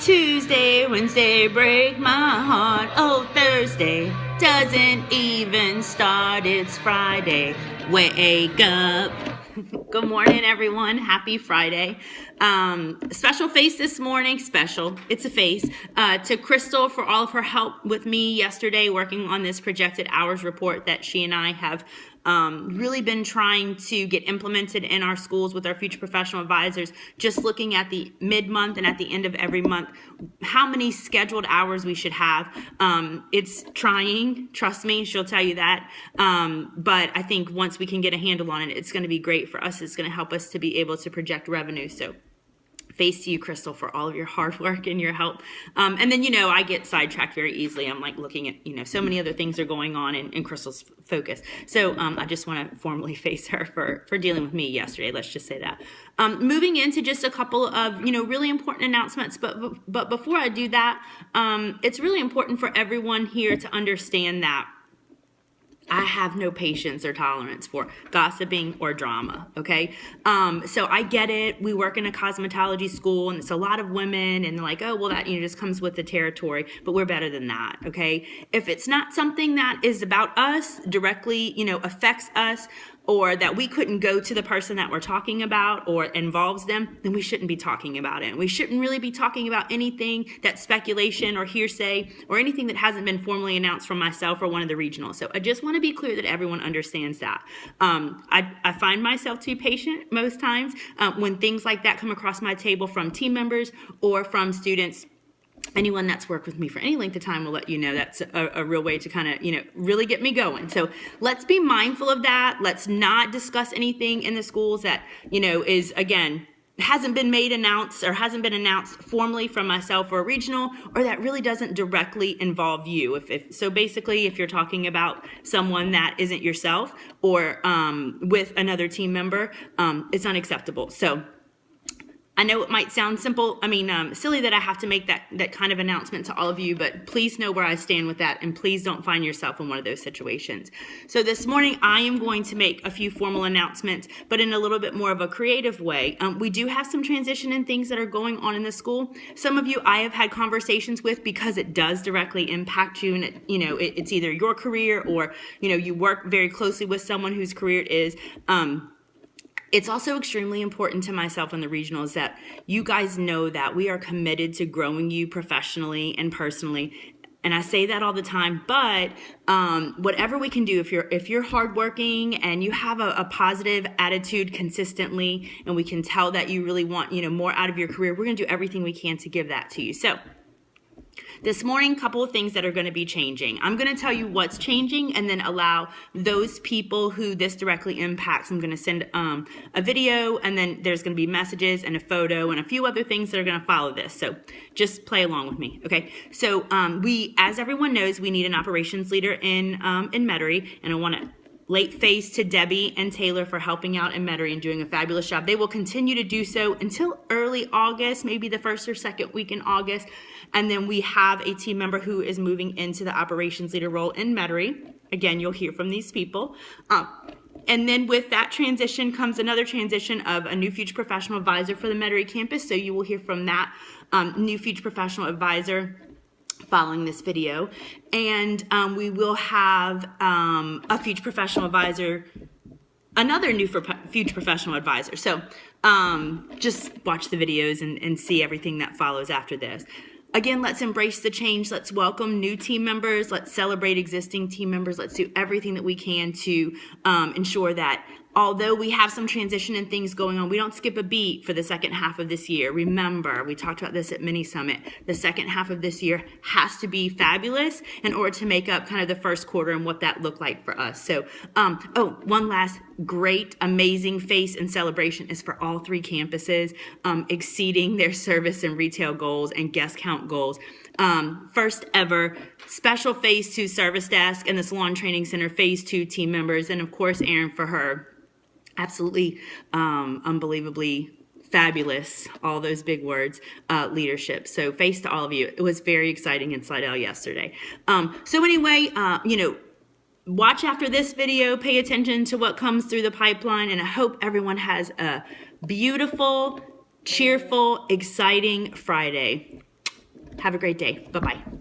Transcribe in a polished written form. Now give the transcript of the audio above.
Tuesday, Wednesday, break my heart. Oh, Thursday doesn't even start. It's Friday. Wake up. Good morning, everyone. Happy Friday. Special face this morning. Special. It's a face. To Crystal for all of her help with me yesterday working on this projected hours report that she and I have really been trying to get implemented in our schools with our future professional advisors, just looking at the mid-month and at the end of every month, how many scheduled hours we should have. It's trying, trust me, she'll tell you that. But I think once we can get a handle on it, it's going to be great for us. It's going to help us to be able to project revenue. So face to you, Crystal, for all of your hard work and your help. And then, I get sidetracked very easily. I'm like looking at, so many other things are going on in Crystal's focus. So I just want to formally face her for dealing with me yesterday. Let's just say that. Moving into just a couple of, really important announcements. But before I do that, it's really important for everyone here to understand that I have no patience or tolerance for gossiping or drama, okay? So I get it. We work in a cosmetology school, and it's a lot of women, and they're like, oh, well, that just comes with the territory, but we're better than that, okay? If it's not something that is about us, directly, affects us, or that we couldn't go to the person that we're talking about or involves them, then we shouldn't be talking about it. We shouldn't really be talking about anything that's speculation or hearsay or anything that hasn't been formally announced from myself or one of the regionals. So I just want to be clear that everyone understands that. I find myself to be patient most times when things like that come across my table from team members or from students. Anyone that's worked with me for any length of time will let you know that's a real way to kind of, really get me going. So let's be mindful of that. Let's not discuss anything in the schools that, is, again, hasn't been announced formally from myself or a regional, or that really doesn't directly involve you. So basically, if you're talking about someone that isn't yourself or with another team member, it's unacceptable. So I know it might sound silly that I have to make that kind of announcement to all of you, but please know where I stand with that, and please don't find yourself in one of those situations. So this morning, I am going to make a few formal announcements, but in a little bit more of a creative way. We do have some transition and things that are going on in the school. Some of you I have had conversations with because it does directly impact you, and it's either your career or, you work very closely with someone whose career it is. It's also extremely important to myself and the regionals that you guys know that we are committed to growing you professionally and personally. And I say that all the time, but whatever we can do, if you're hardworking and you have a positive attitude consistently, and we can tell that you really want, more out of your career, we're going to do everything we can to give that to you. So this morning, a couple of things that are going to be changing. I'm going to tell you what's changing and then allow those people who this directly impacts. I'm going to send a video, and then there's going to be messages and a photo and a few other things that are going to follow this. So just play along with me, okay? So as everyone knows, we need an operations leader in Metairie, and I want to late face to Debbie and Taylor for helping out in Metairie and doing a fabulous job. They will continue to do so until early August, maybe the first or second week in August. And then we have a team member who is moving into the operations leader role in Metairie. Again, you'll hear from these people. And then with that transition comes another transition of a new future professional advisor for the Metairie campus. So you will hear from that new future professional advisor following this video. And we will have a future professional advisor, another new future professional advisor. So just watch the videos and see everything that follows after this. Again, let's embrace the change. Let's welcome new team members. Let's celebrate existing team members. Let's do everything that we can to ensure that although we have some transition and things going on, we don't skip a beat for the second half of this year. Remember, we talked about this at Mini Summit. The second half of this year has to be fabulous in order to make up kind of the first quarter and what that looked like for us. So, one last great, amazing face and celebration is for all three campuses, exceeding their service and retail goals and guest count goals. First ever special phase 2 service desk and the Salon Training Center phase 2 team members, and of course Erin for her absolutely unbelievably fabulous, all those big words, leadership. So face to all of you. It was very exciting in Slidell yesterday. So anyway, watch after this video, pay attention to what comes through the pipeline, and I hope everyone has a beautiful, cheerful, exciting Friday. Have a great day. Bye-bye.